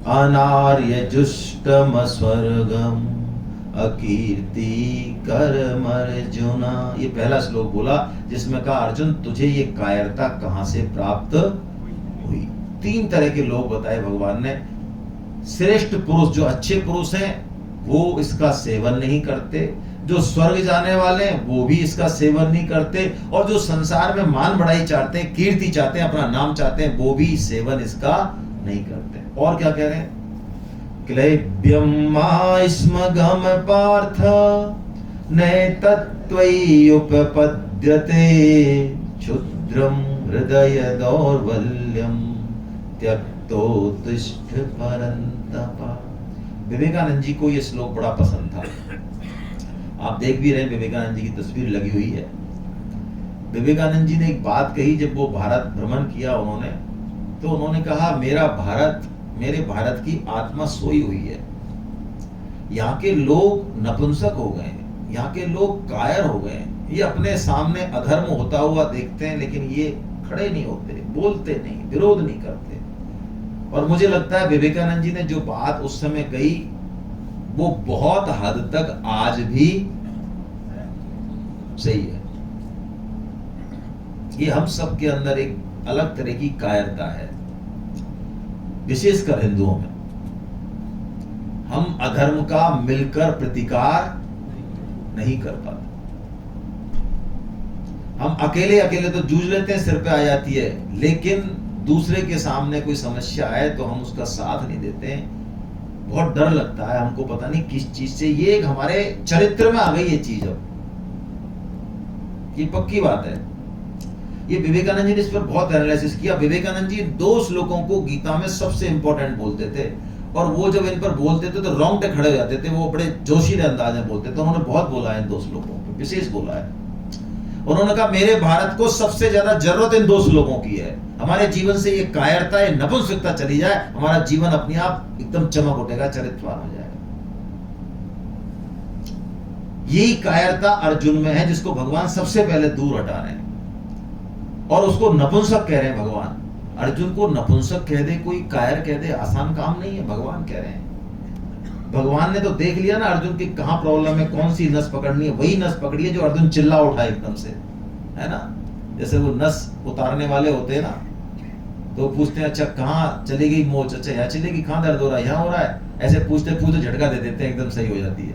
अनार्यजुष्टम स्वर्गम अकीर्ति कर्मर्जुना। ये पहला श्लोक बोला जिसमें कहा अर्जुन तुझे ये कायरता कहां से प्राप्त हुई। 3 तरह के लोग बताए भगवान ने। श्रेष्ठ पुरुष, जो अच्छे पुरुष हैं वो इसका सेवन नहीं करते, जो स्वर्ग जाने वाले हैं वो भी इसका सेवन नहीं करते, और जो संसार में मान बढ़ाई चाहते हैं, कीर्ति चाहते हैं, अपना नाम चाहते हैं, वो भी सेवन इसका नहीं करते। और क्या कह रहे हैं? क्लैब्यम मास्मगम पार्थ नैतत्त्वयि उपपद्यते क्षुद्रम हृदय दौर्बल्यम त्यक्तोत्तिष्ठ परन्तप। विवेकानंद जी को ये श्लोक बड़ा पसंद था। आप देख भी रहे हैं विवेकानंद जी की तस्वीर लगी हुई है। विवेकानंद जी ने एक बात कही जब वो भारत भ्रमण किया उन्होंने, तो उन्होंने कहा मेरे भारत की आत्मा सोई हुई है। यहाँ के लोग नपुंसक हो गए, यहाँ के लोग कायर हो गए, ये अपने सामने अधर्म होता हुआ देखते हैं लेकिन ये खड़े नहीं होते, बोलते नहीं, विरोध नहीं करते। और मुझे लगता है विवेकानंद जी ने जो बात उस समय कही वो बहुत हद तक आज भी सही है। ये हम सब के अंदर एक अलग तरह की कायरता है, विशेषकर हिंदुओं में। हम अधर्म का मिलकर प्रतिकार नहीं कर पाते। हम अकेले अकेले तो जूझ लेते हैं, सिर पे आ जाती है, लेकिन दूसरे के सामने कोई समस्या आए तो हम उसका साथ नहीं देते हैं। बहुत डर लगता है हमको, पता नहीं किस चीज से ये एक हमारे चरित्र में आ गई ये चीज। अब ये पक्की बात है। ये विवेकानंद जी ने इस पर बहुत एनालिसिस किया। विवेकानंद जी 2 श्लोकों को गीता में सबसे इंपॉर्टेंट बोलते थे, और वो जब इन पर बोलते थे तो रोंगटे खड़े हो जाते थे। वो बड़े जोशीले अंदाज में बोलते थे। उन्होंने बहुत बोला है इन 2 श्लोकों पे, विशेष बोला है। उन्होंने कहा मेरे भारत को सबसे ज्यादा जरूरत इन 2 श्लोकों की है। हमारे जीवन से ये कायरता, ये नपुंसकता चली जाए, हमारा जीवन अपने आप एकदम चमक उठेगा, चरित्रवान हो जाएगा। यही कायरता अर्जुन में है जिसको भगवान सबसे पहले दूर हटा रहे हैं, और उसको नपुंसक कह रहे हैं भगवान। अर्जुन को नपुंसक कह दे कोई, कायर कह दे, आसान काम नहीं है। भगवान कह रहे हैं। भगवान ने तो देख लिया ना अर्जुन की कहां प्रॉब्लम है, कौन सी नस पकड़नी है। वही नस पकड़ी है जो अर्जुन चिल्ला उठा एकदम से, है ना। जैसे वो नस उतारने वाले होते हैं ना, तो पूछते हैं अच्छा कहाँ चली गई मोच, अच्छा यहाँ चलेगी, कहाँ दर्द हो रहा है, यहाँ हो रहा है, ऐसे पूछते पूछते झटका दे देते हैं, एकदम सही हो जाती है।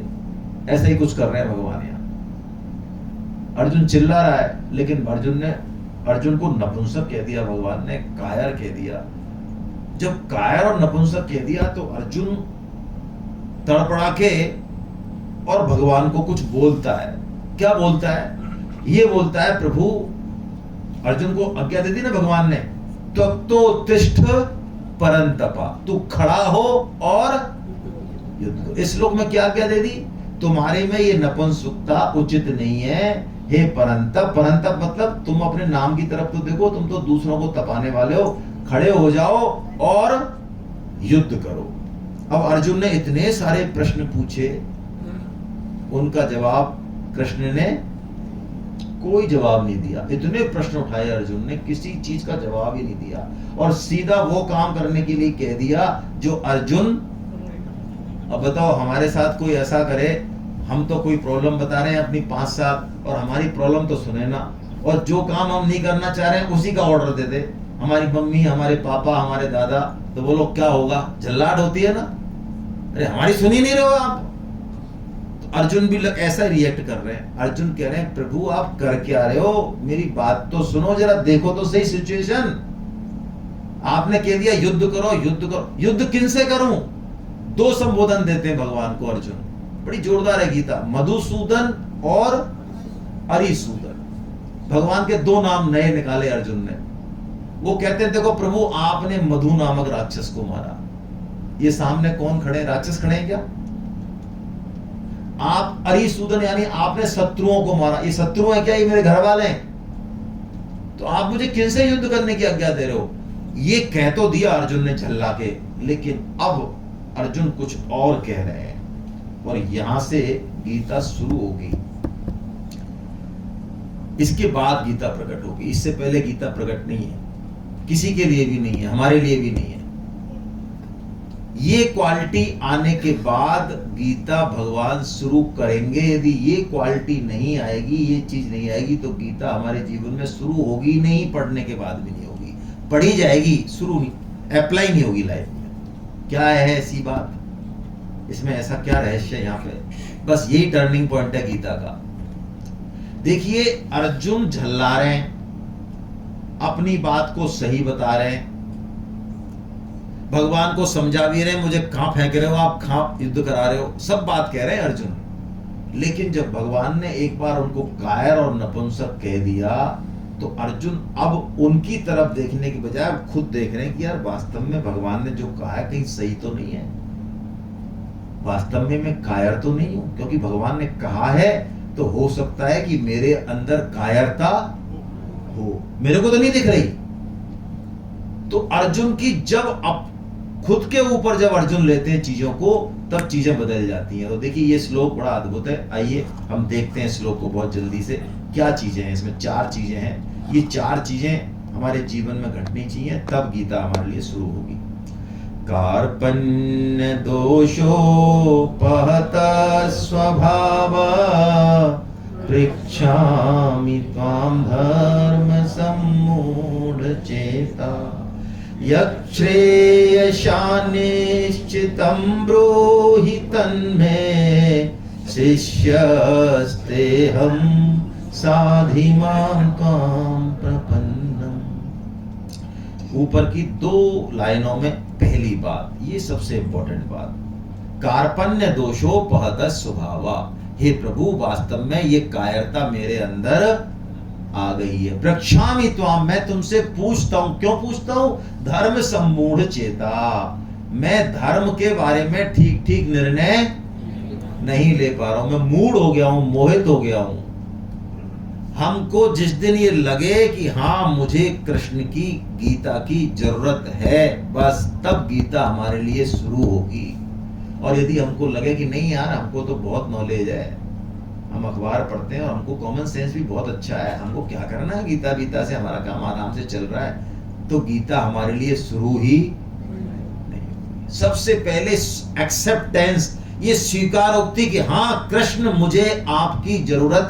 ऐसे ही कुछ कर रहे हैं भगवान यहाँ। अर्जुन चिल्ला रहा है, लेकिन अर्जुन को नपुंसक कह दिया भगवान ने, कायर कह दिया। जब कायर और नपुंसक कह दिया तो अर्जुन तड़पड़ा के और भगवान को कुछ बोलता है। क्या बोलता है? ये बोलता है, प्रभु, अर्जुन को आज्ञा दे दी ना भगवान ने, तो तिष्ठ परंतपा, तू खड़ा हो और युद्ध करो। इस श्लोक में क्या आज्ञा दे दी? तुम्हारे में ये नपुंसकता उचित नहीं है, हे परंतप। परंतप मतलब तुम अपने नाम की तरफ तो देखो, तुम तो दूसरों को तपाने वाले हो। खड़े हो जाओ और युद्ध करो। अब अर्जुन ने इतने सारे प्रश्न पूछे, उनका जवाब कृष्ण ने कोई जवाब नहीं दिया। इतने प्रश्न उठाए अर्जुन ने, किसी चीज का जवाब ही नहीं दिया, और सीधा वो काम करने के लिए कह दिया जो अर्जुन। अब बताओ हमारे साथ कोई ऐसा करे, हम तो कोई प्रॉब्लम बता रहे हैं अपनी 5-7, और हमारी प्रॉब्लम तो सुने ना, और जो काम हम नहीं करना चाह रहे हैं उसी का ऑर्डर दे दे। हमारी मम्मी, हमारे पापा, हमारे दादा, तो वो लोग क्या होगा? जल्लाड होती है ना, अरे हमारी सुनी नहीं रहे हो आप। तो अर्जुन भी ऐसा रिएक्ट कर रहे हैं। अर्जुन कह रहे हैं, प्रभु आप कर क्या रहे हो? मेरी बात तो सुनो जरा, देखो तो सही सिचुएशन। आपने कह दिया युद्ध करो, युद्ध करो। युद्ध किनसे करूं? 2 संबोधन देते हैं भगवान को अर्जुन, बड़ी जोरदार है गीता। मधुसूदन और अरिसूदन, भगवान के 2 नाम नए निकाले अर्जुन ने। वो कहते हैं, देखो प्रभु, आपने मधु नामक राक्षस को मारा। ये सामने कौन खड़े? राक्षस खड़े हैं क्या? आप अरिसूदन यानी आपने शत्रुओं को मारा। ये शत्रु है क्या? ये मेरे घर वाले हैं। तो आप मुझे किनसे युद्ध करने की आज्ञा दे रहे हो? ये कह तो दिया अर्जुन ने झल्ला के, लेकिन अब अर्जुन कुछ और कह रहे हैं, और यहां से गीता शुरू होगी। इसके बाद गीता प्रकट होगी, इससे पहले गीता प्रकट नहीं है, किसी के लिए भी नहीं है, हमारे लिए भी नहीं है। ये क्वालिटी आने के बाद गीता भगवान शुरू करेंगे। यदि ये क्वालिटी नहीं आएगी, ये चीज नहीं आएगी, तो गीता हमारे जीवन में शुरू होगी नहीं, पढ़ने के बाद भी नहीं होगी। पढ़ी जाएगी, शुरू नहीं, अप्लाई नहीं होगी लाइफ में। क्या है ऐसी बात इसमें? ऐसा क्या रहस्य है यहाँ पे? बस यही टर्निंग पॉइंट है गीता का। देखिए, अर्जुन झल्ला रहे हैं, अपनी बात को सही बता रहे हैं, भगवान को समझा भी रहे हैं, मुझे कहां फेंक रहे हो आप, कहां युद्ध करा रहे हो, सब बात कह रहे हैं अर्जुन। लेकिन जब भगवान ने एक बार उनको कायर और नपुंसक कह दिया, तो अर्जुन अब उनकी तरफ देखने की बजाय खुद देख रहे हैं कि यार वास्तव में भगवान ने जो कहा है कहीं सही तो नहीं है, वास्तव में मैं कायर तो नहीं हूं, क्योंकि भगवान ने कहा है तो हो सकता है कि मेरे अंदर कायरता हो, मेरे को तो नहीं दिख रही। तो अर्जुन की जब अब खुद के ऊपर जब अर्जुन लेते हैं चीजों को, तब चीजें बदल जाती हैं। तो देखिए, ये श्लोक बड़ा अद्भुत है। आइए हम देखते हैं श्लोक को बहुत जल्दी से। क्या चीजें हैं इसमें? 4 चीजें हैं। ये 4 चीजें हमारे जीवन में घटनी चाहिए, तब गीता हमारे लिए शुरू होगी। कार्पण्य दोषोपहत स्वभाव पृच्छामि त्वां धर्म सम्मूढ़ चेता यच्छ्रेयशानिश्चितं ब्रूहि तन्मे शिष्यस्तेऽहं साधिमां त्वां प्रपन्नम्। ऊपर की 2 लाइनों में पहली बात, ये सबसे इंपॉर्टेंट बात, कार्पण्य दोषोपहत स्वभावा। हे प्रभु, वास्तव में ये कायरता मेरे अंदर आ गई है। प्रक्षामि त्वाम, मैं तुमसे पूछता हूं। क्यों पूछता हूं? धर्म सम्मूढ़ चेता, मैं धर्म के बारे में ठीक ठीक निर्णय नहीं ले पा रहा हूं, मैं मूढ़ हो गया हूं, मोहित हो गया हूं। हमको जिस दिन ये लगे कि हाँ मुझे कृष्ण की गीता की जरूरत है, बस तब गीता हमारे लिए शुरू होगी। और यदि हमको लगे कि नहीं यार, हमको तो बहुत नॉलेज है, हम अखबार पढ़ते हैं और हमको कॉमन सेंस भी बहुत अच्छा है, हमको क्या करना है, गीता बीता से हमारा काम आराम से चल रहा है, तो गीता हमारे लिए शुरू ही नहीं। सबसे पहले एक्सेप्टेंस, ये स्वीकारोक्ति कि हाँ कृष्ण मुझे आपकी जरूरत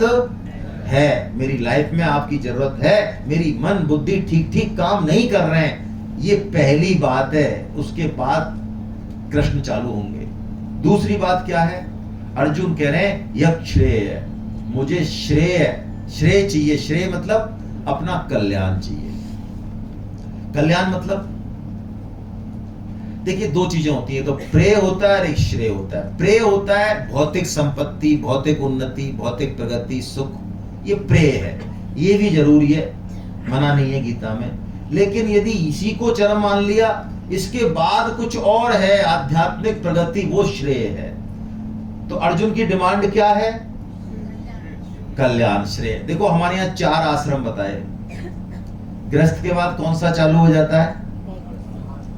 है, मेरी लाइफ में आपकी जरूरत है, मेरी मन बुद्धि ठीक ठीक काम नहीं कर रहे हैं, ये पहली बात है। उसके बाद कृष्ण चालू होंगे। दूसरी बात क्या है? अर्जुन कह रहे हैं यह श्रेय, मुझे श्रेय चाहिए। श्रेय मतलब अपना कल्याण चाहिए। कल्याण मतलब देखिए 2 चीजें होती है, तो प्रेय होता है और एक श्रेय होता है। प्रेय होता है भौतिक संपत्ति, भौतिक उन्नति, भौतिक प्रगति, सुख, ये प्रेय है, ये भी जरूरी है, मना नहीं है गीता में। लेकिन यदि इसी को चरम मान लिया, इसके बाद कुछ और है आध्यात्मिक प्रगति, वो श्रेय है। तो अर्जुन की डिमांड क्या है? कल्याण, श्रेय। देखो हमारे यहाँ 4 आश्रम बताए, गृहस्थ के बाद कौन सा चालू हो जाता है?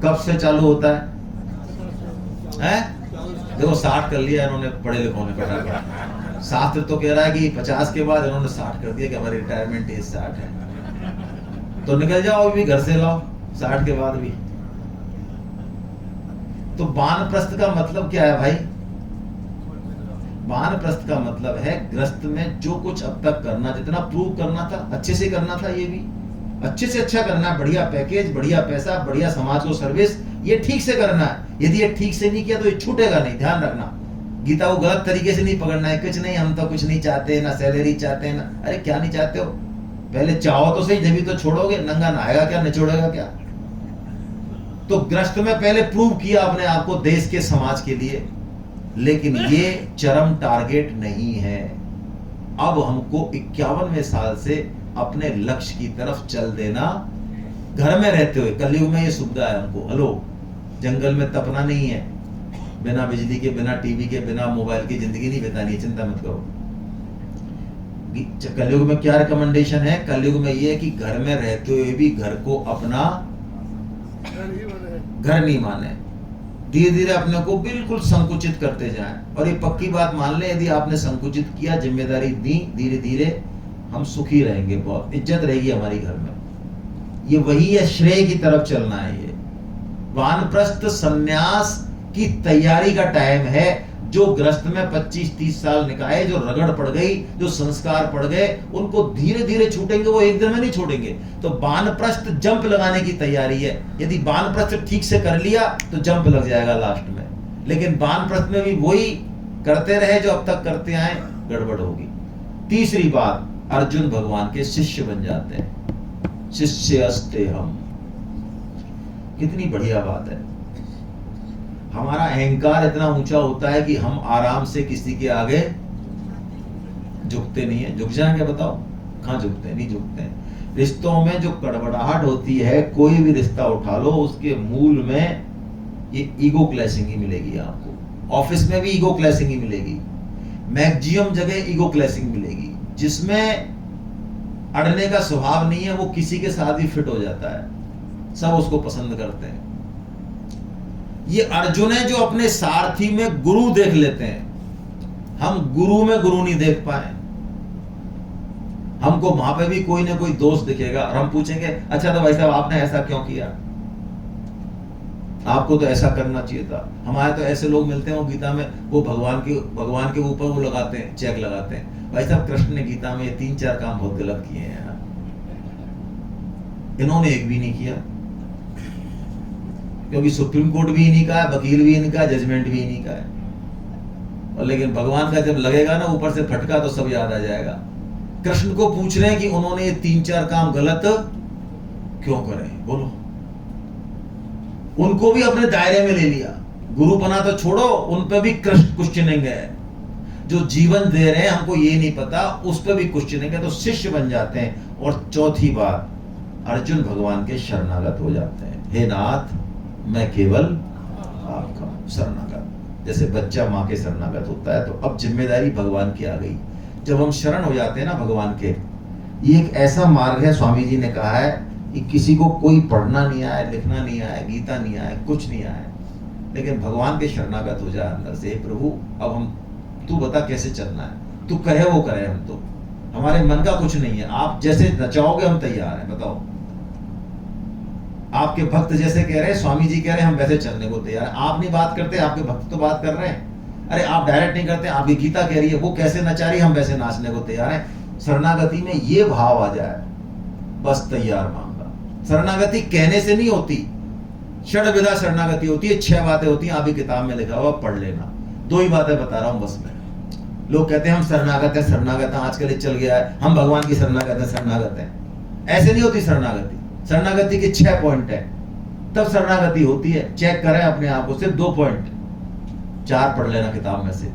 कब से चालू होता है? देखो 60 कर लिया इन्होंने, पढ़े लिखों ने पढ़ा। शास्त्र तो कह रहा है कि 50 के बाद, इन्होंने 60 कर दिया कि हमारी रिटायरमेंट एज 60 है। तो निकल जाओ अभी घर से, लाओ 60 के बाद भी। तो वानप्रस्थ का मतलब क्या है भाई? वानप्रस्थ का मतलब है गृहस्थ में जो कुछ अब तक करना, जितना प्रूव करना था अच्छे से करना था, ये भी अच्छे से अच्छा करना है। बढ़िया पैकेज, बढ़िया पैसा, बढ़िया समाज को सर्विस, ये ठीक से करना है। यदि ये ठीक से नहीं किया तो ये छूटेगा नहीं, ध्यान रखना। गीता को गलत तरीके से नहीं पकड़ना है, कुछ नहीं हम तो कुछ नहीं चाहते, ना सैलरी चाहते हैं, ना, अरे क्या नहीं चाहते हो? पहले चाहो तो सही, जब तो छोड़ोगे। नंगा नहाएगा क्या, निचोड़ेगा क्या? तो गृहस्थ में पहले प्रूव किया अपने आप को देश के, समाज के लिए। लेकिन ये चरम टारगेट नहीं है। अब हमको 51वें साल से अपने लक्ष्य की तरफ चल देना, घर में रहते हुए। कलयुग में ये सुविधा है हमको, हेलो, जंगल में तपना नहीं है, बिना बिजली के, बिना टीवी के, बिना मोबाइल की जिंदगी नहीं बितानी, चिंता मत करो। कलयुग में क्या रिकमेंडेशन है? कलयुग में ये है कि घर में रहते हुए भी घर को अपना घर नहीं माने, धीरे धीरे अपने को बिल्कुल संकुचित करते जाएं। और ये पक्की बात मान ले, यदि आपने संकुचित किया, जिम्मेदारी दी, धीरे धीरे हम सुखी रहेंगे, बहुत इज्जत रहेगी हमारी घर में। ये वही है, श्रेय की तरफ चलना है। ये वानप्रस्थ, संन्यास, की तैयारी का टाइम है। जो ग्रस्त में 25-30 साल निकाय, जो रगड़ पड़ गई, जो संस्कार पड़ गए, उनको धीरे धीरे छूटेंगे, वो एक दिन में नहीं छोड़ेंगे। तो वानप्रस्थ जंप लगाने की तैयारी है। यदि वानप्रस्थ ठीक से कर लिया तो जंप लग जाएगा लास्ट में, लेकिन वानप्रस्थ में भी वही करते रहे जो अब तक करते आए, गड़बड़ होगी। तीसरी बात, अर्जुन भगवान के शिष्य बन जाते हैं। शिष्यस्ते हम, कितनी बढ़िया बात है। हमारा अहंकार इतना ऊंचा होता है कि हम आराम से किसी के आगे झुकते नहीं है। झुक जाएंगे बताओ? कहां झुकते हैं? नहीं झुकते हैं। रिश्तों में जो कड़बड़ाहट होती है, कोई भी रिश्ता उठा लो, उसके मूल में ये ईगो क्लैशिंग ही मिलेगी आपको। ऑफिस में भी ईगो क्लैशिंग ही मिलेगी, मैक्सिमम जगह ईगो क्लैशिंग मिलेगी। जिसमें अड़ने का स्वभाव नहीं है, वो किसी के साथ भी फिट हो जाता है, सब उसको पसंद करते हैं। ये अर्जुन है जो अपने सारथी में गुरु देख लेते हैं। हम गुरु में गुरु नहीं देख पाए। हमको वहां पे भी कोई ना कोई दोष दिखेगा और हम पूछेंगे, अच्छा तो भाई साहब आपने ऐसा क्यों किया? आपको तो ऐसा करना चाहिए था। हमारे तो ऐसे लोग मिलते हैं, वो गीता में वो भगवान के ऊपर वो लगाते हैं, चेक लगाते हैं, भाई साहब कृष्ण ने गीता में ये 3-4 काम बहुत गलत किए हैं ना, इन्होंने एक भी नहीं किया। क्योंकि सुप्रीम कोर्ट भी इन्हीं का है, वकील भी इनका, जजमेंट भी इन्हीं का है। और लेकिन भगवान का जब लगेगा ना ऊपर से फटका, तो सब याद आ जाएगा। कृष्ण को पूछ रहे हैं कि उन्होंने ये 3-4 काम गलत क्यों करे, बोलो। उनको भी अपने दायरे में ले लिया। गुरुपना तो छोड़ो, उन पे भी क्वेश्चनिंग है। जो जीवन दे रहे हैं हमको ये नहीं पता, उस पे भी क्वेश्चनिंग है, तो शिष्य बन जाते हैं। और चौथी बात, अर्जुन भगवान के शरणागत हो जाते हैं। हे नाथ, मैं केवल आपका शरणागत। जैसे बच्चा माँ के शरणागत होता है, तो अब जिम्मेदारी भगवान की आ गई। जब हम शरण हो जाते हैं ना भगवान के, ये एक ऐसा मार्ग है, स्वामी जी ने कहा है कि किसी को कोई पढ़ना नहीं आए, लिखना नहीं आए, गीता नहीं आए, कुछ नहीं आए, लेकिन भगवान के शरणागत हो जाए अंदर से। प्रभु अब हम, तू बता कैसे चलना है, तू कहे वो करे। हम तो, हमारे मन का कुछ नहीं है, आप जैसे नचाओगे हम तैयार हैं। बताओ, आपके भक्त जैसे कह रहे हैं, स्वामी जी कह रहे हैं, हम वैसे चलने को तैयार हैं। आप नहीं बात करते, आपके भक्त तो बात कर रहे हैं। अरे आप डायरेक्ट नहीं करते, आपकी गीता कह रही है, वो कैसे नचा रही है, हम वैसे नाचने को तैयार हैं। शरणागति में ये भाव आ जाए, बस तैयार मांगा। शरणागति कहने से नहीं होती, षड्विधा शरणागति होती है। 6 बातें होती हैं, आपकी किताब में लिखा हुआ, पढ़ लेना। 2 ही बातें बता रहा हूं बस मैं। लोग कहते हैं हम शरणागत हैं, शरणागत हैं, आजकल ये चल गया है, हम भगवान की शरणागत हैं, शरणागत हैं। ऐसे नहीं होती शरणागति। शरणागति के 6 पॉइंट है, तब शरणागति होती है। चेक करें अपने आप को, सिर्फ 2 पॉइंट, 4 पढ़ लेना किताब में से।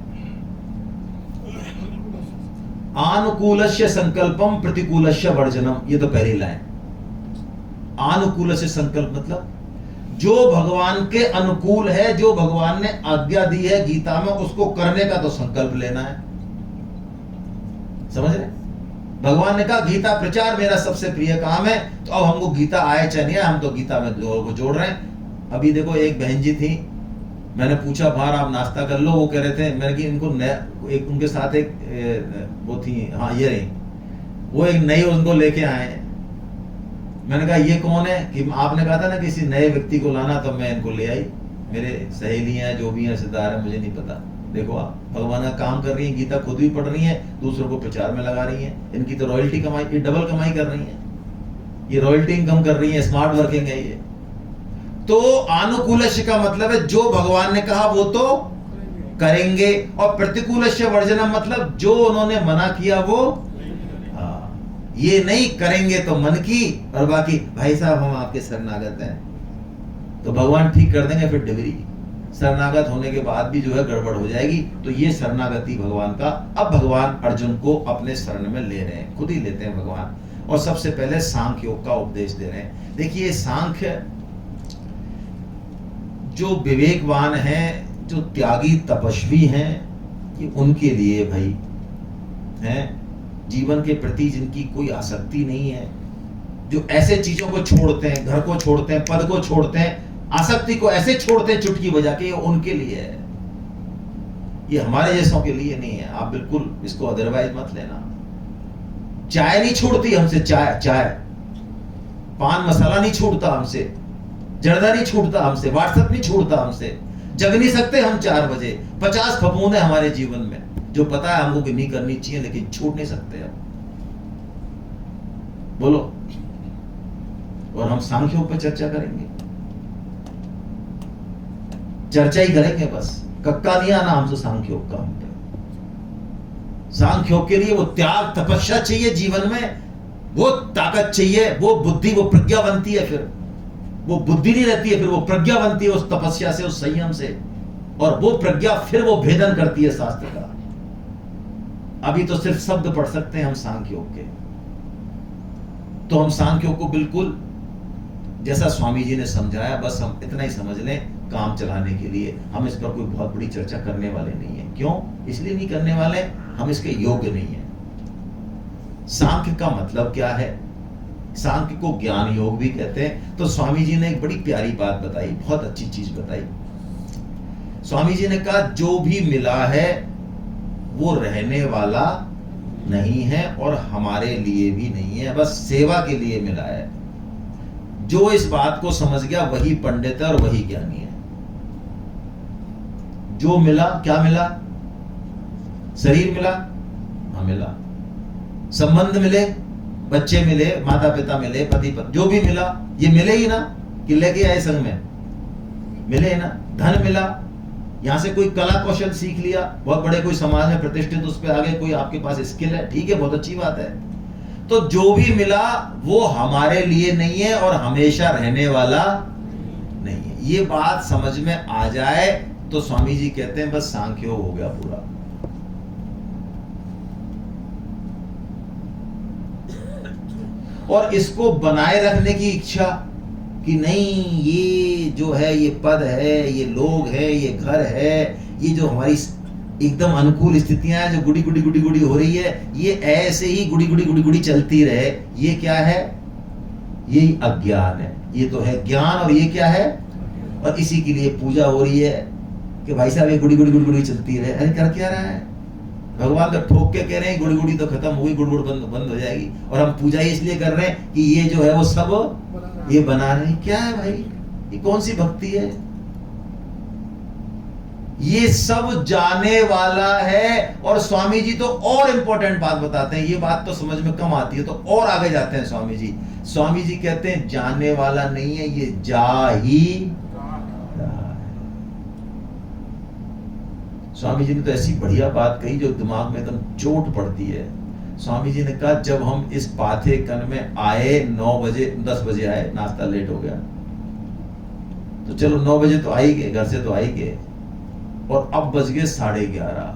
आनुकूलस्य संकल्पम प्रतिकूलस्य वर्जनम, ये तो पहली लाइन। आनुकूलस्य संकल्प मतलब जो भगवान के अनुकूल है, जो भगवान ने आज्ञा दी है गीता में, उसको करने का तो संकल्प लेना है। समझ रहे? भगवान ने कहा गीता प्रचार मेरा सबसे प्रिय काम है, तो अब हमको गीता आए चाहे नहीं आए, हम तो गीता में लोगों को जोड़ रहे हैं। अभी देखो एक बहन जी थी, मैंने पूछा बाहर आप नाश्ता कर लो, वो कह रहे थे, मैंने कि इनको एक उनके साथ एक वो थी, हाँ ये रही, वो एक नई उनको लेके आए। मैंने कहा ये कौन है? कि आपने कहा था ना किसी नए व्यक्ति को लाना, तो मैं इनको ले आई। मेरे सहेली हैं, जो भी हैं, रिश्तेदार हैं, मुझे नहीं पता। देखो आप भगवान का काम कर रही हैं, गीता खुद भी पढ़ रही हैं, दूसरों को प्रचार में लगा रही हैं। इनकी तो रॉयल्टी कमाई, ये डबल कमाई कर रही हैं, ये रॉयल्टी इनकम कर रही है, स्मार्ट वर्किंग है ये। तो अनुकूलस्य का मतलब है जो भगवान ने कहा वो तो करेंगे, और प्रतिकूलस्य वर्जनम मतलब जो उन्होंने मना किया वो ये नहीं करेंगे, तो मन की, और बाकी भाई साहब हम आपके शरणागत हैं, तो भगवान ठीक कर देंगे। फिर डिग्री शरणागत होने के बाद भी जो है गड़बड़ हो जाएगी। तो ये शरणागति भगवान का। अब भगवान अर्जुन को अपने शरण में ले रहे हैं, खुद ही लेते हैं भगवान। और सबसे पहले सांख्य योग का उपदेश दे रहे हैं। देखिए सांख्य जो विवेकवान हैं, जो त्यागी तपस्वी हैं, ये उनके लिए भाई हैं। जीवन के प्रति जिनकी कोई आसक्ति नहीं है, जो ऐसे चीजों को छोड़ते हैं, घर को छोड़ते हैं, पद को छोड़ते हैं, आसक्ति को ऐसे छोड़ते हैं चुटकी बजा के, ये उनके लिए है। ये हमारे जैसों के लिए नहीं है। आप बिल्कुल इसको अदरवाइज मत लेना। चाय नहीं छोड़ती हमसे, चाय पान मसाला नहीं छूटता हमसे, जर्दा नहीं छूटता हमसे, व्हाट्सएप नहीं छूटता हमसे। जग नहीं सकते हम 4 बजे। 50 फफूंद है हमारे जीवन में जो पता है हमको कि नहीं करनी चाहिए, लेकिन छूट नहीं सकते अब। बोलो। और हम सांख्यों पे चर्चा करेंगे, चर्चा ही करेंगे बस। कक्का नहीं आना हमसे सांख्यों का। हम पे सांख्यों के लिए वो त्याग तपस्या चाहिए जीवन में, वो ताकत चाहिए, वो बुद्धि, वो प्रज्ञा बनती है। फिर वो बुद्धि नहीं रहती है, फिर वो प्रज्ञा बनती है उस तपस्या से, उस संयम से। और वो प्रज्ञा फिर वो भेदन करती है शास्त्र का। अभी तो सिर्फ शब्द पढ़ सकते हैं हम सांख्यों के। तो हम सांख्यों को बिल्कुल जैसा स्वामी जी ने समझाया बस हम इतना ही समझ लें काम चलाने के लिए। हम इस पर कोई बहुत बड़ी चर्चा करने वाले नहीं है। क्यों? इसलिए नहीं करने वाले, हम इसके योग्य नहीं है। सांख्य का मतलब क्या है? सांख्य को ज्ञान योग भी कहते हैं। तो स्वामी जी ने एक बड़ी प्यारी बात बताई, बहुत अच्छी चीज बताई। स्वामी जी ने कहा जो भी मिला है वो रहने वाला नहीं है और हमारे लिए भी नहीं है, बस सेवा के लिए मिला है। जो इस बात को समझ गया वही पंडित है और वही ज्ञानी है। जो मिला, क्या मिला? शरीर मिला, हाँ मिला। संबंध मिले, बच्चे मिले, माता पिता मिले, पति पत्नी, जो भी मिला ये मिले ही ना कि लेके आए संग में, मिले ना। धन मिला, यहां से कोई कला कौशल सीख लिया, बहुत बड़े कोई समाज में प्रतिष्ठित, उस पे आगे कोई आपके पास स्किल है, ठीक है, बहुत अच्छी बात है। तो जो भी मिला वो हमारे लिए नहीं है और हमेशा रहने वाला नहीं है। ये बात समझ में आ जाए तो स्वामी जी कहते हैं बस सांख्य हो गया पूरा। और इसको बनाए रखने की इच्छा कि नहीं ये जो है, ये पद है, ये लोग है, ये घर है, ये जो हमारी एकदम अनुकूल स्थितियां हैं जो गुड़ी गुड़ी गुड़ी गुड़ी हो रही है, ये ऐसे ही गुड़ी गुड़ी गुड़ी गुड़ी चलती रहे, ये क्या है? ये अज्ञान है। ये तो है ज्ञान और ये क्या है? और इसी के लिए पूजा हो रही है कि भाई साहब ये गुड़ी गुड़ी गुड़ी गुड़ी चलती रहे। अरे कर क्या रहा है? भगवान तो ठोक के कह रहे हैं गुड़ी गुड़ी तो खत्म हो गई, गुड़गुड़ बंद हो जाएगी, और हम पूजा इसलिए कर रहे हैं कि ये जो है वो सब ये बना रहे हैं। क्या है भाई? ये कौन सी भक्ति है? ये सब जाने वाला है। और स्वामी जी तो और इंपॉर्टेंट बात बताते हैं, ये बात तो समझ में कम आती है तो और आगे जाते हैं स्वामी जी। स्वामी जी कहते हैं जाने वाला नहीं है, ये जा ही रहा है। स्वामी जी ने तो ऐसी बढ़िया बात कही जो दिमाग में एकदम चोट पड़ती है। स्वामी जी ने कहा जब हम इस पाथे कन में आए 9 बजे, 10 बजे आए, नाश्ता लेट हो गया, तो चलो 9 बजे तो आ ही गए, घर से तो आ ही गए, और अब बज गए 11:30।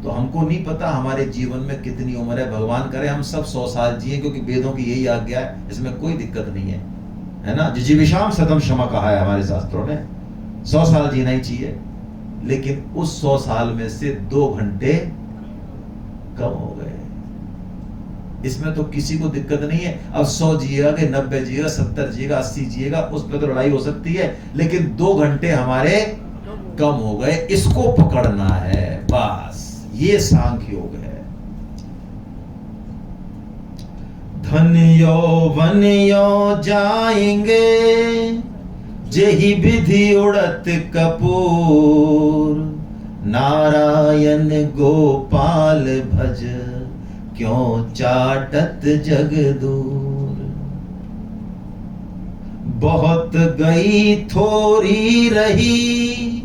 तो हमको नहीं पता हमारे जीवन में कितनी उम्र है। भगवान करे हम सब 100 साल जिए, क्योंकि वेदों की यही आज्ञा है, इसमें कोई दिक्कत नहीं है ना। जिजीविषाम शतम क्षमा कहा है हमारे शास्त्रों ने, 100 साल जीना ही चाहिए। लेकिन उस 100 साल में से 2 घंटे कम हो गए, इसमें तो किसी को दिक्कत नहीं है। अब 100 जिएगा कि 90 जिएगा, 70 जिएगा, 80 जिएगा, उस पर तो लड़ाई हो सकती है, लेकिन 2 घंटे हमारे कम हो गए, इसको पकड़ना है बस। ये सांख्य योग है। धन यौवन यो जाएंगे, जेहि विधि उड़त कपूर, नारायण गोपाल भज, क्यों चाटत जग दूर। बहुत गई थोड़ी रही,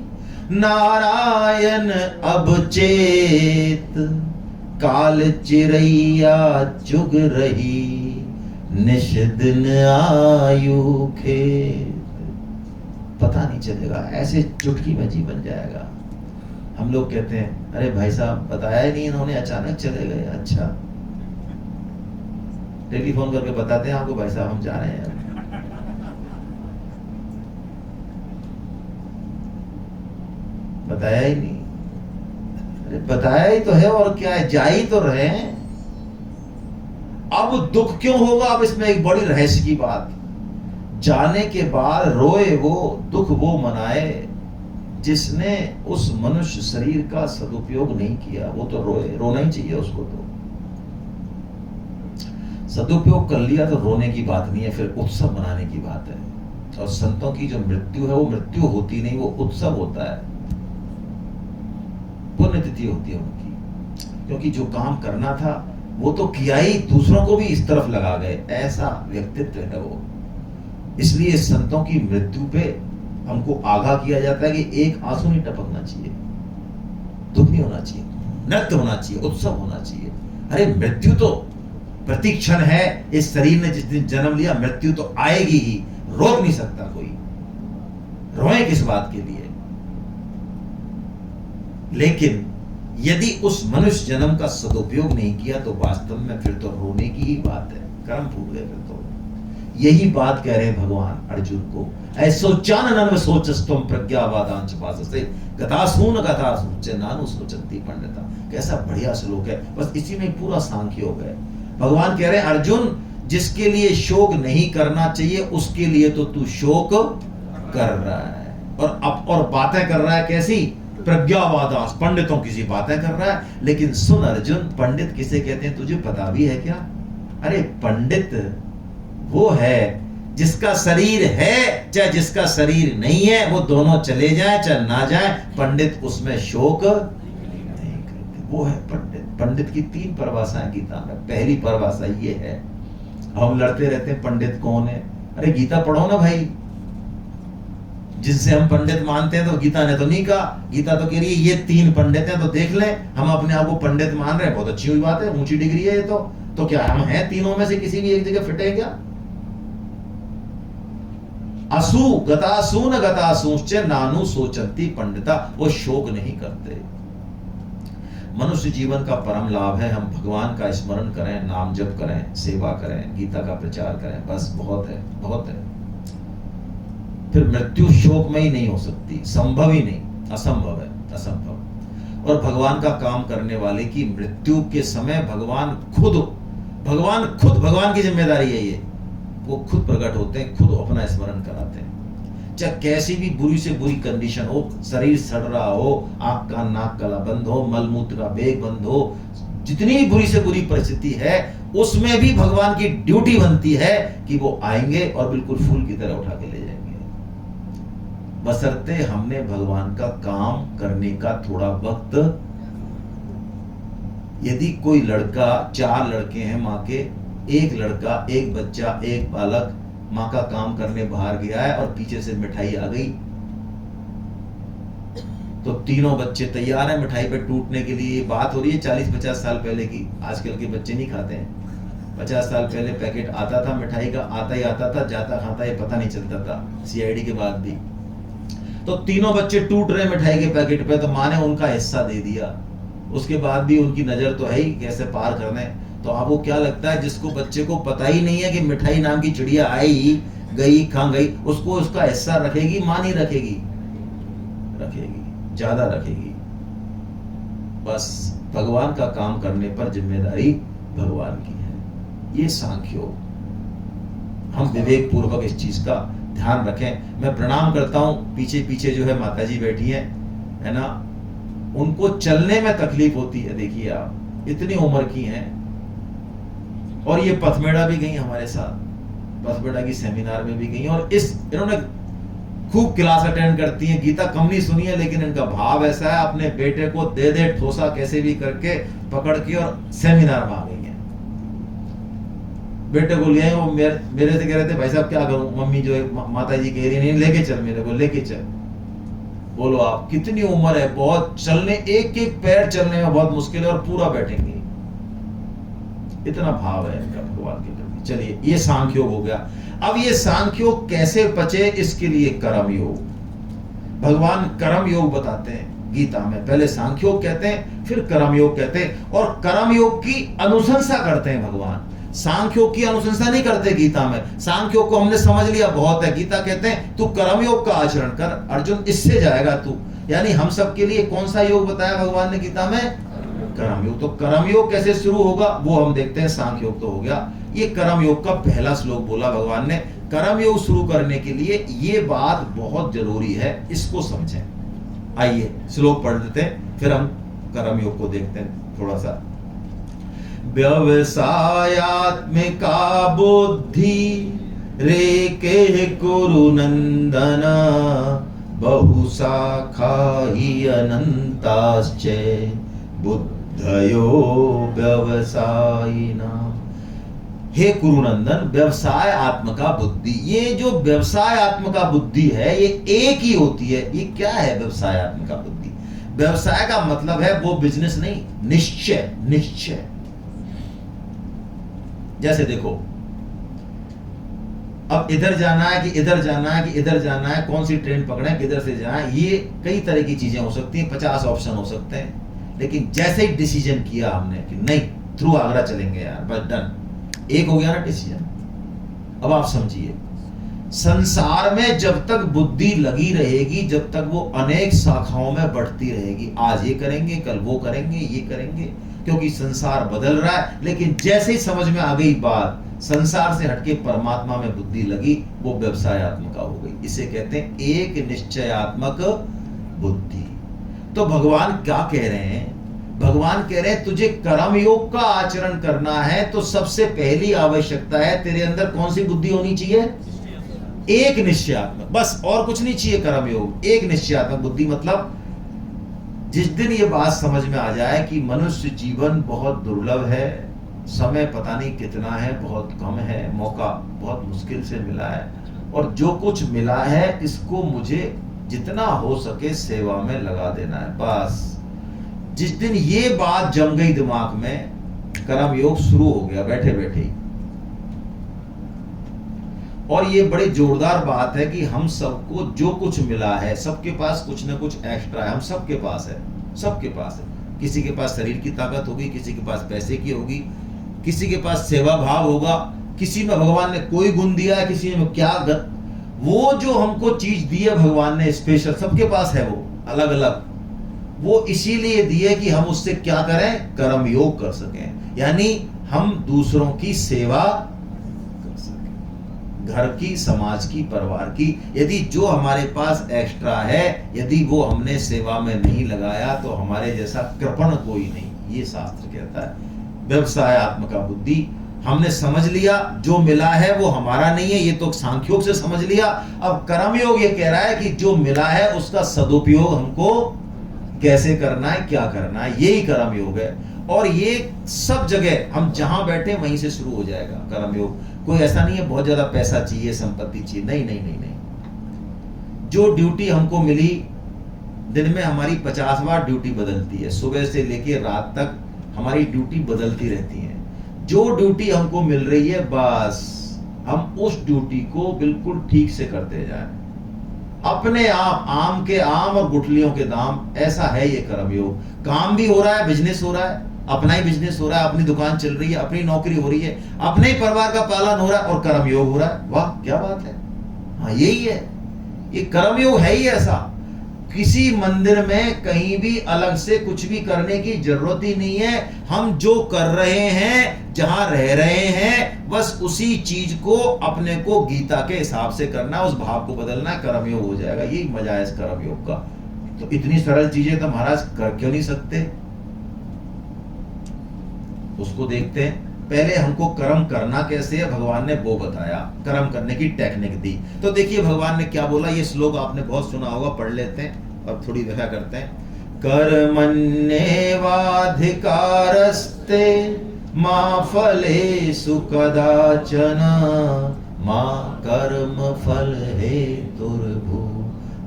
नारायण अब चेत, काल चिरैया चुग रही, निश दिन आयु खेत। पता नहीं चलेगा, ऐसे चुटकी में जीवन जाएगा। हम लोग कहते हैं अरे भाई साहब बताया ही नहीं इन्होंने, अचानक चले गए। अच्छा, टेलीफोन करके बताते हैं आपको भाई साहब हम जा रहे हैं, बताया ही नहीं। अरे बताया ही तो है, और क्या है, जा ही तो रहे हैं। अब दुख क्यों होगा? अब इसमें एक बड़ी रहस्य की बात, जाने के बाद रोए वो, दुख वो मनाए जिसने उस मनुष्य शरीर का सदुपयोग नहीं किया। वो तो रोए, रोना ही चाहिए उसको। तो सदुपयोग कर लिया तो रोने की बात नहीं है, फिर उत्सव मनाने की बात है। और संतों की जो मृत्यु है वो मृत्यु होती नहीं, वो उत्सव होता है, पुण्यतिथि होती है उनकी, क्योंकि जो काम करना था वो तो किया ही, दूसरों को भी इस तरफ लगा गए, ऐसा व्यक्तित्व है वो। इसलिए संतों की मृत्यु पे हमको आगाह किया जाता है कि एक आंसू नहीं टपकना चाहिए, दुख नहीं होना चाहिए, नृत्य होना चाहिए, उत्सव होना चाहिए। अरे मृत्यु तो प्रतिक्षण है, इस शरीर ने जिस दिन जन्म लिया मृत्यु तो आएगी ही, रोक नहीं सकता कोई, रोए किस बात के लिए। लेकिन यदि उस मनुष्य जन्म का सदुपयोग नहीं किया तो वास्तव में फिर तो रोने की ही बात है, कर्म फूट गए फिर तो। यही बात कह रहे हैं भगवान अर्जुन को, ऐसोचानन सोचस्तम प्रज्ञावादांच भाससे गतासून गतासूच नानु सोचंती पंडिता। कैसा बढ़िया श्लोक है, बस इसी में पूरा सांख्य योग है। भगवान कह रहे हैं अर्जुन, जिसके लिए शोक नहीं करना चाहिए उसके लिए तो तू शोक कर रहा है, और बातें कर रहा है कैसी, प्रज्ञावादांश, पंडितों की सी बातें कर रहा है। लेकिन सुन अर्जुन, पंडित किसे कहते हैं तुझे पता भी है क्या? अरे पंडित वो है जिसका शरीर है चाहे जिसका शरीर नहीं है, वो दोनों चले जाए चाहे ना जाए, पंडित उसमें शोक नहीं करते, वो है पंडित। पंडित की 3 परिभाषाएं गीता में। पहली परिभाषा ये है, हम लड़ते रहते हैं पंडित कौन है, अरे गीता पढ़ो ना भाई, जिनसे हम पंडित मानते हैं तो गीता ने तो नहीं कहा, गीता तो कह रही है ये 3 पंडित हैं तो देख लें, हम अपने आप को पंडित मान रहे हैं, बहुत अच्छी हुई बात है, ऊंची डिग्री है ये तो क्या हम हैं तीनों में से किसी भी एक जगह फिट है क्या? असु गतासून गतासूंश्च नानु सोचंती पंडिता, वो शोक नहीं करते। मनुष्य जीवन का परम लाभ है हम भगवान का स्मरण करें, नाम जप करें, सेवा करें, गीता का प्रचार करें, बस बहुत है, बहुत है। फिर मृत्यु शोकमयी नहीं हो सकती, संभव ही नहीं, असंभव है, असंभव। और भगवान का काम करने वाले की मृत्यु के समय भगवान खुद भगवान की जिम्मेदारी है ये, वो खुद प्रकट होते हैं, खुद अपना स्मरण कराते हैं। चाहे कैसी भी बुरी से बुरी कंडीशन हो, शरीर सड़ रहा हो, आंख का नाक गला बंद हो, मलमूत्र का बेग बंद हो, जितनी भी बुरी से बुरी परिस्थिति है उसमें भी भगवान की ड्यूटी बनती है कि वो आएंगे और बिल्कुल फूल की तरह उठा के ले जाएंगे, बशर्ते हमने भगवान का काम करने का थोड़ा वक्त। यदि कोई लड़का, 4 लड़के हैं माँ के, एक लड़का, एक बच्चा, एक बालक माँ का काम करने बाहर गया है और पीछे से मिठाई आ गई, तो तीनों बच्चे तैयार हैं मिठाई पे टूटने के लिए। बात हो रही है 40-50 साल पहले की, आजकल के बच्चे नहीं खाते हैं। 50 साल पहले पैकेट आता था मिठाई का, आता ही आता था, जाता खाता ये पता नहीं चलता था, सीआईडी के बाद भी। तो तीनों बच्चे टूट रहे मिठाई के पैकेट पे, तो माँ ने उनका हिस्सा दे दिया। उसके बाद भी उनकी नजर तो है ही कैसे पार करने। तो आपको क्या लगता है जिसको बच्चे को पता ही नहीं है कि मिठाई नाम की चिड़िया आई गई कहाँ गई, उसको उसका हिस्सा रखेगी माँ? नहीं रखेगी, रखेगी, ज्यादा रखेगी। बस भगवान का काम करने पर जिम्मेदारी भगवान की है। ये सांख्यो, हम विवेक पूर्वक इस चीज का ध्यान रखें। मैं प्रणाम करता हूँ, पीछे पीछे जो है माता जी बैठी हैं, है ना, उनको चलने में तकलीफ होती है। देखिए आप इतनी उम्र की हैं और ये पथमेड़ा भी गई हमारे साथ, पथमेड़ा की सेमिनार में भी गई, और इन्होंने खूब क्लास अटेंड करती हैं, गीता कम नहीं सुनी है, लेकिन इनका भाव ऐसा है अपने बेटे को दे दे ठोसा कैसे भी करके पकड़ के और सेमिनार में आ गई हैं। बेटे को ले आए, वो मेरे से कह रहे थे भाई साहब क्या करूं, मम्मी जो है माता जी कह रही नहीं लेके चल, मेरे को लेके चल। बोलो आप कितनी उम्र है, बहुत चलने, एक एक पैर चलने में बहुत मुश्किल है और पूरा बैठेंगे, इतना भाव है इनका भगवान के प्रति। चलिए ये सांख्य योग हो गया। अब ये सांख्य योग कैसे पचे, इसके लिए कर्म योग, भगवान कर्म योग बताते हैं गीता में। पहले सांख्य योग कहते हैं, फिर कर्म योग कहते हैं, और कर्म योग की अनुशंसा करते हैं भगवान। सांख्य योग की अनुशंसा नहीं करते गीता में। सांख्य योग को हमने समझ लिया बहुत है, गीता कहते हैं तू कर्म योग का आचरण कर अर्जुन, इससे जाएगा तू। यानी हम सब के लिए कौन सा योग बताया भगवान ने गीता में? कर्म योग। तो कर्म योग कैसे शुरू होगा वो हम देखते हैं। सांख्य योग तो हो गया, ये कर्म योग का पहला श्लोक बोला भगवान ने। कर्म योग शुरू करने के लिए ये बात बहुत जरूरी है, इसको समझें। आइए श्लोक पढ़ लेते हैं, फिर हम कर्म योग को देखते हैं थोड़ा सा। व्यवसायात्मिका बुद्धि रे के कुरु नंदन बहुशाखा हि अनंताश्चे बुद्धयो व्यवसायिना। हे कुरुनंदन, व्यवसाय आत्मका बुद्धि, ये जो व्यवसाय आत्मका बुद्धि है ये एक ही होती है। ये क्या है व्यवसाय आत्मका बुद्धि? व्यवसाय का मतलब है वो बिजनेस नहीं, निश्चय। निश्चय जैसे देखो, अब इधर जाना है कि इधर जाना है कि इधर जाना है, कौन सी ट्रेन पकड़े, किधर से जाए, ये कई तरह की चीजें हो सकती हैं, 50 ऑप्शन हो सकते हैं। लेकिन जैसे ही डिसीजन किया हमने कि नहीं, थ्रू आगरा चलेंगे यार, बस डन, एक हो गया ना डिसीजन। अब आप समझिए, संसार में जब तक बुद्धि लगी रहेगी, जब तक वो अनेक शाखाओं में बढ़ती रहेगी। आज ये करेंगे, कल वो करेंगे, ये करेंगे, क्योंकि संसार बदल रहा है। लेकिन जैसे ही समझ में आ गई बात, संसार से हटके परमात्मा में बुद्धि लगी, वो व्यवसायत्मक हो गई। इसे कहते हैं एक निश्चयात्मक बुद्धि। तो भगवान क्या कह रहे हैं? भगवान कह रहे हैं तुझे कर्म योग का आचरण करना है तो सबसे पहली आवश्यकता है तेरे अंदर कौन सी बुद्धि होनी चाहिए? एक निश्चयात्मक, बस और कुछ नहीं चाहिए। कर्म योग एक निश्चयात्मक बुद्धि मतलब जिस दिन ये बात समझ में आ जाए कि मनुष्य जीवन बहुत दुर्लभ है, समय पता नहीं कितना है, बहुत कम है, मौका बहुत मुश्किल से मिला है, और जो कुछ मिला है इसको मुझे जितना हो सके सेवा में लगा देना है, बस। जिस दिन ये बात जम गई दिमाग में, कर्म योग शुरू हो गया बैठे बैठे ही। और ये बड़ी जोरदार बात है कि हम सबको जो कुछ मिला है, सबके पास कुछ ना कुछ एक्स्ट्रा है, हम सबके पास है, सबके पास है। किसी के पास शरीर की ताकत होगी, किसी के पास पैसे की होगी, किसी के पास सेवा भाव होगा, किसी में भगवान ने कोई गुण दिया है, किसी में क्या वो जो हमको चीज दी है भगवान ने स्पेशल, सबके पास है वो अलग अलग। वो इसीलिए दिए कि हम उससे क्या करें? कर्म योग कर सकें, यानी हम दूसरों की सेवा कर सकें, घर की, समाज की, परिवार की। यदि जो हमारे पास एक्स्ट्रा है, यदि वो हमने सेवा में नहीं लगाया तो हमारे जैसा कृपण कोई नहीं, ये शास्त्र कहता है। व्यवसायत्मक बुद्धि हमने समझ लिया, जो मिला है वो हमारा नहीं है, ये तो सांख्योग से समझ लिया। अब कर्म योग ये कह रहा है कि जो मिला है उसका सदुपयोग हमको कैसे करना है, क्या करना है, यही कर्म योग है। और ये सब जगह हम जहां बैठे वहीं से शुरू हो जाएगा कर्म योग। कोई ऐसा नहीं है बहुत ज्यादा पैसा चाहिए, संपत्ति चाहिए, नहीं नहीं नहीं नहीं। जो ड्यूटी हमको मिली, दिन में हमारी 50 बार ड्यूटी बदलती है, सुबह से लेके रात तक हमारी ड्यूटी बदलती रहती है। जो ड्यूटी हमको मिल रही है, बस हम उस ड्यूटी को बिल्कुल ठीक से करते जाएं, अपने आप। आम के आम और गुठलियों के दाम, ऐसा है ये कर्मयोग। काम भी हो रहा है, बिजनेस हो रहा है, अपना ही बिजनेस हो रहा है, अपनी दुकान चल रही है, अपनी नौकरी हो रही है, अपने ही परिवार का पालन हो रहा है और कर्मयोग हो रहा है। वाह क्या बात है! हाँ यही है, ये कर्मयोग है ही ऐसा। किसी मंदिर में कहीं भी अलग से कुछ भी करने की जरूरत ही नहीं है। हम जो कर रहे हैं, जहां रह रहे हैं, बस उसी चीज को अपने को गीता के हिसाब से करना, उस भाव को बदलना, कर्मयोग हो जाएगा। यही मजा है इस कर्मयोग का। तो इतनी सरल चीजें तो महाराज कर क्यों नहीं सकते? उसको देखते हैं। पहले हमको कर्म करना कैसे है, भगवान ने वो बताया, कर्म करने की टेक्निक दी। तो देखिए भगवान ने क्या बोला। ये श्लोक आपने बहुत सुना होगा, पढ़ लेते हैं और थोड़ी व्याख्या करते हैं। कर्मण्येवाधिकारस्ते मा फलेषु कदाचन मा कर्म फल हेतुर्भू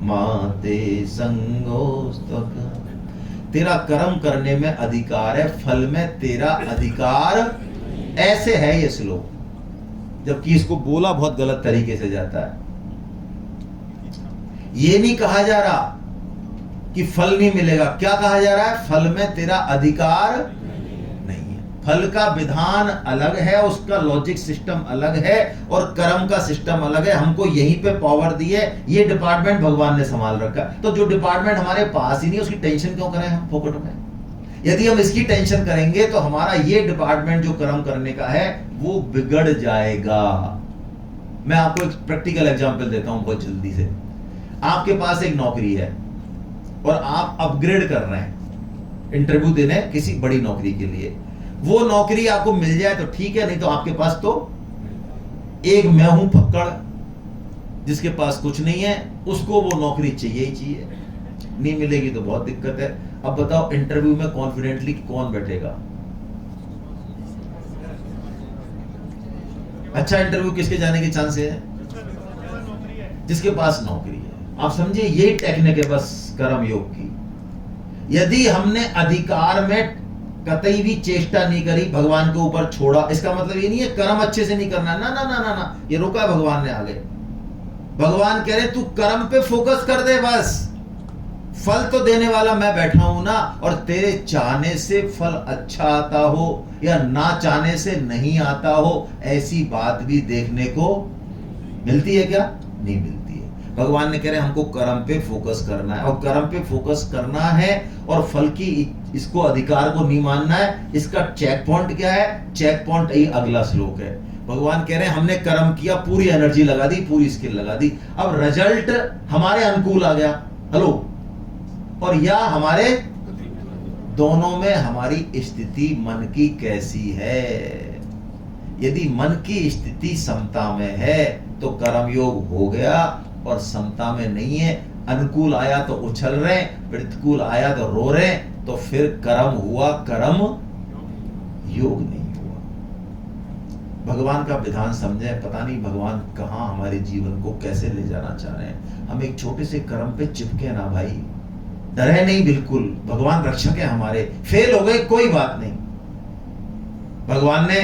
मा ते संगोस्तक। तेरा कर्म करने में अधिकार है, फल में तेरा अधिकार, ऐसे है ये श्लोक। जबकि इसको बोला बहुत गलत तरीके से जाता है। ये नहीं कहा जा रहा कि फल नहीं मिलेगा, क्या कहा जा रहा है? फल में तेरा अधिकार नहीं है। फल का विधान अलग है, उसका लॉजिक सिस्टम अलग है और कर्म का सिस्टम अलग है। हमको यहीं पे पावर दी है, ये डिपार्टमेंट भगवान ने संभाल रखा। तो जो डिपार्टमेंट हमारे पास ही नहीं, उसकी टेंशन क्यों करें हम फोकट में? यदि हम इसकी टेंशन करेंगे तो हमारा ये डिपार्टमेंट जो कर्म करने का है वो बिगड़ जाएगा। मैं आपको एक प्रैक्टिकल एग्जांपल देता हूं बहुत जल्दी से। आपके पास एक नौकरी है और आप अपग्रेड कर रहे हैं, इंटरव्यू देने किसी बड़ी नौकरी के लिए। वो नौकरी आपको मिल जाए तो ठीक है, नहीं तो आपके पास तो एक मैं हूं फक्कड़ जिसके पास कुछ नहीं है, उसको वो नौकरी चाहिए ही चाहिए, नहीं मिलेगी तो बहुत दिक्कत है। अब बताओ इंटरव्यू में कॉन्फिडेंटली कौन बैठेगा? अच्छा इंटरव्यू किसके जाने के चांस है? जिसके पास नौकरी है। आप समझिए यही टेक्निक है बस कर्म योग की। यदि हमने अधिकार में कतई भी चेष्टा नहीं करी, भगवान के ऊपर छोड़ा, इसका मतलब ये नहीं है कर्म अच्छे से नहीं करना, ना ना ना ना ना, ये रोका भगवान ने आगे। भगवान कह रहे तू कर्म पे फोकस कर दे बस, फल तो देने वाला मैं बैठा हूं ना, और तेरे चाहने से फल अच्छा आता हो या ना चाहने से नहीं आता हो, ऐसी बात भी देखने को मिलती है क्या? नहीं मिलती है। भगवान ने कह रहे हमको कर्म पे फोकस करना है, और कर्म पे फोकस करना है और फल की इसको अधिकार को नहीं मानना है। इसका चेक पॉइंट क्या है? चेक पॉइंट यही अगला श्लोक है। भगवान कह रहे हैं हमने कर्म किया, पूरी एनर्जी लगा दी, पूरी स्किल लगा दी, अब रिजल्ट हमारे अनुकूल आ गया, हेलो, और या हमारे दोनों में हमारी स्थिति मन की कैसी है? यदि मन की स्थिति समता में है तो कर्म योग हो गया, और समता में नहीं है, अनुकूल आया तो उछल रहे, प्रतिकूल आया तो रो रहे, तो फिर कर्म हुआ, कर्म योग नहीं हुआ। भगवान का विधान समझे, पता नहीं भगवान कहां हमारे जीवन को कैसे ले जाना चाह रहे हैं। हम एक छोटे से कर्म पे चिपके ना भाई, डरे नहीं बिल्कुल, भगवान रक्षक है हमारे। फेल हो गए कोई बात नहीं, भगवान ने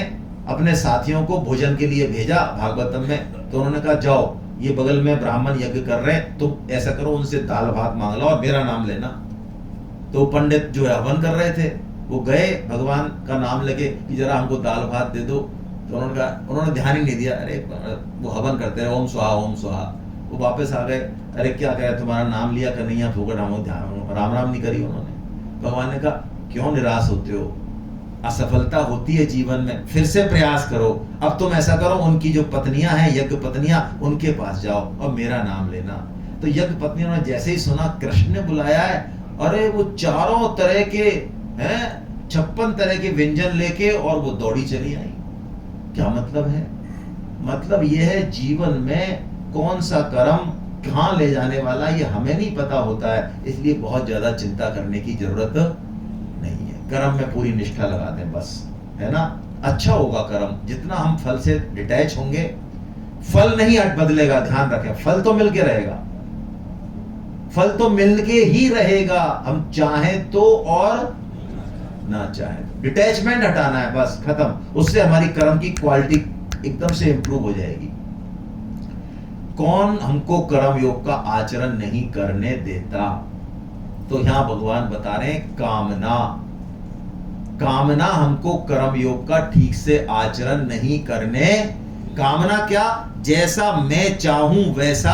अपने साथियों को भोजन के लिए भेजा भागवतम में, तो उन्होंने कहा जाओ ये बगल में ब्राह्मण यज्ञ कर रहे हैं, तो ऐसा करो उनसे दाल भात मांग लो और मेरा नाम लेना। तो पंडित जो है हवन कर रहे थे, वो गए भगवान का नाम लेके कि जरा हमको दाल भात दे दो, तो उन्होंने कहा, उन्होंने ध्यान ही नहीं दिया, अरे वो हवन करते रहे, ओम स्वाहा ओम स्वाहा। वो वापस आ गए, अरे क्या कह तुम्हारा नाम लिया कन्हैया फूकट, हम ध्यान राम राम नहीं करी उन्होंने। भगवान ने कहा क्यों निराश होते हो, असफलता होती है जीवन में, फिर से प्रयास करो। अब तुम ऐसा करो, उनकी जो पत्नियां हैं यज्ञ पत्नियां, उनके पास जाओ और मेरा नाम लेना। तो यज्ञ पत्नियों ने जैसे ही सुना कृष्ण ने बुलाया है, अरे वो चारों तरह के हैं 56 तरह के व्यंजन लेके और वो दौड़ी चली आई। क्या मतलब है? मतलब यह है जीवन में कौन सा कर्म कहां ले जाने वाला ये हमें नहीं पता होता है, इसलिए बहुत ज्यादा चिंता करने की जरूरत नहीं है। कर्म में पूरी निष्ठा लगा दें बस, है ना? अच्छा होगा कर्म, जितना हम फल से डिटैच होंगे, फल नहीं हट बदलेगा, ध्यान रखें, फल तो मिलके रहेगा, फल तो मिलके ही रहेगा, हम चाहें तो और ना चाहें। डिटैचमेंट हटाना है बस, खत्म। उससे हमारी कर्म की क्वालिटी एकदम से इंप्रूव हो जाएगी। कौन हमको कर्म योग का आचरण नहीं करने देता? तो यहां भगवान बता रहे हैं कामना। कामना हमको कर्म योग का ठीक से आचरण नहीं करने। कामना क्या? जैसा मैं चाहूं वैसा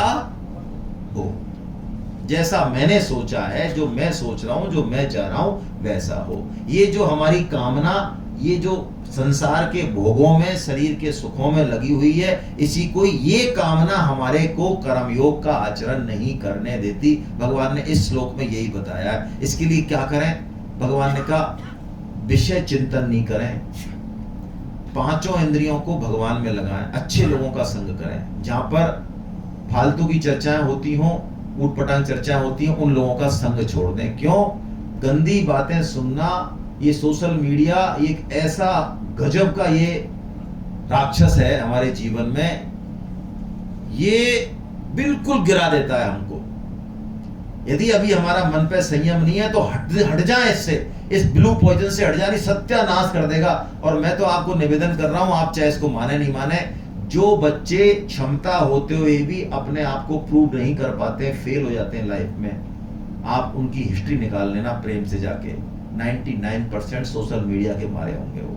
हो, जैसा मैंने सोचा है, जो मैं सोच रहा हूं, जो मैं चाह रहा हूं वैसा हो। ये जो हमारी कामना, ये जो संसार के भोगों में, शरीर के सुखों में लगी हुई है, इसी को ये कामना हमारे को कर्मयोग का आचरण नहीं करने देती। भगवान ने इस श्लोक में यही बताया है। इसके लिए क्या करें? भगवान ने कहा विषय चिंतन नहीं करें, पांचों इंद्रियों को भगवान में लगाएं, अच्छे लोगों का संग करें, जहां पर फालतू की चर्चाएं होती हों, ऊटपटांग चर्चाएं होती हैं, उन लोगों का संग छोड़ दें। क्यों? गंदी बातें सुनना, ये सोशल मीडिया एक ऐसा गजब का ये राक्षस है हमारे जीवन में, ये बिल्कुल गिरा देता है हमको। यदि अभी हमारा मन पे संयम नहीं है तो हट जाए इससे, इस ब्लू पॉइजन से हट जाए, सत्यानाश कर देगा। और मैं तो आपको निवेदन कर रहा हूं, आप चाहे इसको माने नहीं माने, जो बच्चे क्षमता होते हुए भी अपने आप को प्रूव नहीं कर पाते, फेल हो जाते हैं लाइफ में, आप उनकी हिस्ट्री निकाल लेना प्रेम से जाके, 99% सोशल मीडिया के मारे होंगे वो,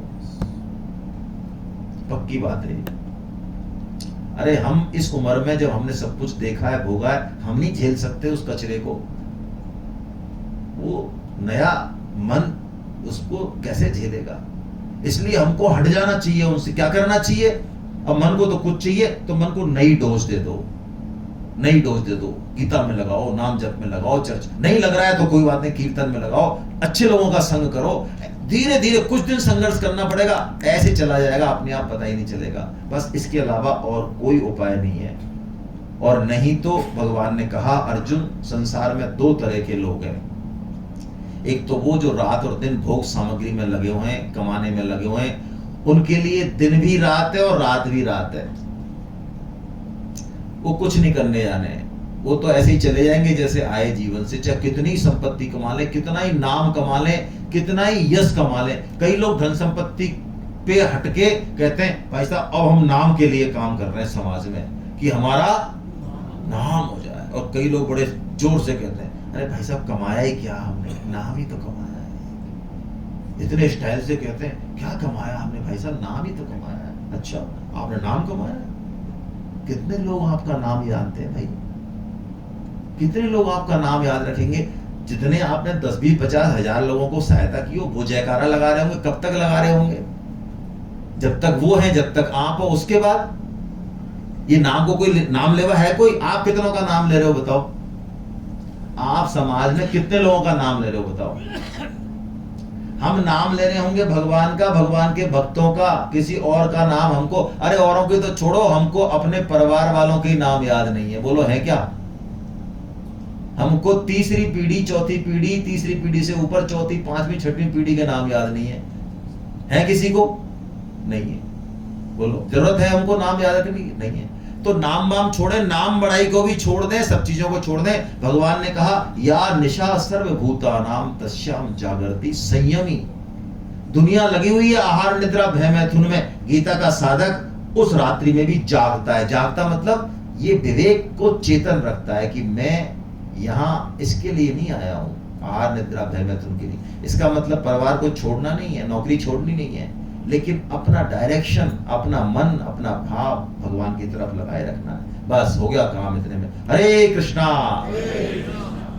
पक्की बात है। अरे हम इस उम्र में जब हमने सब कुछ देखा है, भोगा है, हम नहीं झेल सकते उस कचरे को। वो नया मन उसको कैसे झेलेगा? इसलिए हमको हट जाना चाहिए उनसे। क्या करना चाहिए? अब मन को तो कुछ चाहिए, तो मन को नई डोज दे दो, नई डोज दे दो, गीता में लगाओ, नाम जप में लगाओ, चर्च नहीं लग रहा है तो कोई बात नहीं, कीर्तन में लगाओ, अच्छे लोगों का संग करो। धीरे धीरे कुछ दिन संघर्ष करना पड़ेगा, ऐसे चला जाएगा, अपने आप पता ही नहीं चलेगा। बस इसके अलावा और कोई उपाय नहीं है। और नहीं तो भगवान ने कहा, अर्जुन संसार में दो तरह के लोग हैं। एक तो वो जो रात और दिन भोग सामग्री में लगे हुए हैं, कमाने में लगे हुए हैं, उनके लिए दिन भी रात है और रात भी रात है। वो कुछ नहीं करने जाने, वो तो ऐसे ही चले जाएंगे जैसे आए जीवन से, चाहे कितनी संपत्ति कमा ले, कितना ही नाम कमा ले, कितना ही यश कमा ले। कई लोग धन संपत्ति पे हटके कहते हैं भाई साहब अब हम नाम के लिए काम कर रहे हैं समाज में, कि हमारा नाम हो जाए। और कई लोग बड़े जोर से कहते हैं अरे भाई साहब कमाया ही क्या हमने, नाम ही तो कमाया है। इतने स्टाइल से कहते हैं क्या कमाया हमने भाई साहब, नाम ही तो कमाया है। अच्छा आपने नाम कमाया है? कितने लोग आपका नाम जानते हैं भाई? कितने लोग आपका नाम याद रखेंगे? जितने आपने 10, 20, 50 हजार लोगों को सहायता की हो, वो जयकारा लगा रहे होंगे। कब तक लगा रहे होंगे? जब तक वो है, जब तक आप हो। उसके बाद ये नाम को कोई नाम लेवा है कोई? आप कितनों का नाम ले रहे हो बताओ? आप समाज में कितने लोगों का नाम ले रहे हो बताओ? हम नाम ले रहे होंगे भगवान का, भगवान के भक्तों का, किसी और का नाम हमको, अरे औरों के तो छोड़ो, हमको अपने परिवार वालों के नाम याद नहीं है। बोलो है क्या? हमको तीसरी पीढ़ी, चौथी पीढ़ी, तीसरी पीढ़ी से ऊपर चौथी, पांचवी, छठवीं पीढ़ी के नाम याद नहीं है किसी को? नहीं है। बोलो जरूरत है हमको नाम याद रखने की? नहीं है। तो नाम वाम छोड़े, नाम बड़ाई को भी छोड़ दें, सब चीजों को छोड़ दें। भगवान ने कहा या निशा सर्वभूतानां तस्याम जागृति संयमी। दुनिया लगी हुई है आहार निद्रा भय मैथुन में, गीता का साधक उस रात्रि में भी जागता है। जागता मतलब ये विवेक को चेतन रखता है कि मैं यहां इसके लिए नहीं आया हूं, आहार निद्रा भय मैथुन के लिए। इसका मतलब परिवार को छोड़ना नहीं है, नौकरी छोड़नी नहीं है, लेकिन अपना डायरेक्शन, अपना मन, अपना भाव भगवान की तरफ लगाए रखना है। बस हो गया काम इतने में। हरे कृष्णा।